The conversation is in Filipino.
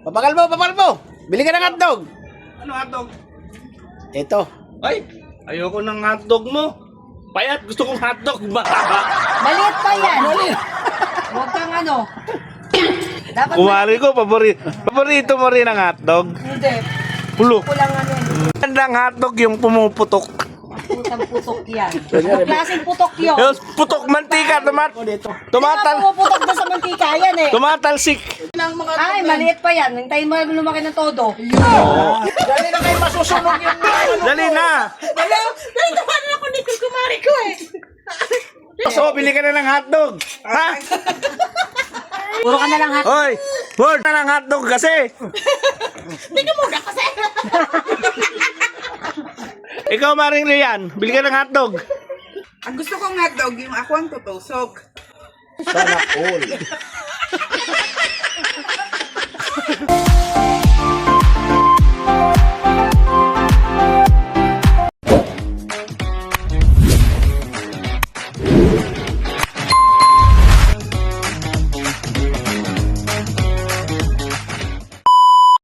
Papakal mo. Bili ka ng hotdog. Ano hotdog? Ito. Ay, ayoko ng hotdog mo. Payat, gusto kong hotdog. Mahaba. Maliit pa yan. Huwag kang ano. Dapat Kumari ko, paborito mo rin ang hotdog. Hindi. Pulo. Kulang ano yun. Ang hotdog yung pumuputok. Putang putok yan. Ang klaseng putok yun. Yung putok mantika, Kaya tumatal, pumuputok doon sa mantika yan eh. tumatalsik. Ay, maliit pa yan. Hintayin mo na lumaki ng todo. Dali na kayo masusunog yung Dali na. Nalitawanan ako ni kumari ko eh. So, bili ka na ng hotdog. Ha? Puro ka na lang hat. Hoy, word na ng hotdog kasi. Tingnan mo na kasi. Ikaw, Maring Lian, bili ka ng hotdog. Ang gusto kong hotdog, yung ako ang tutusok. Sana all.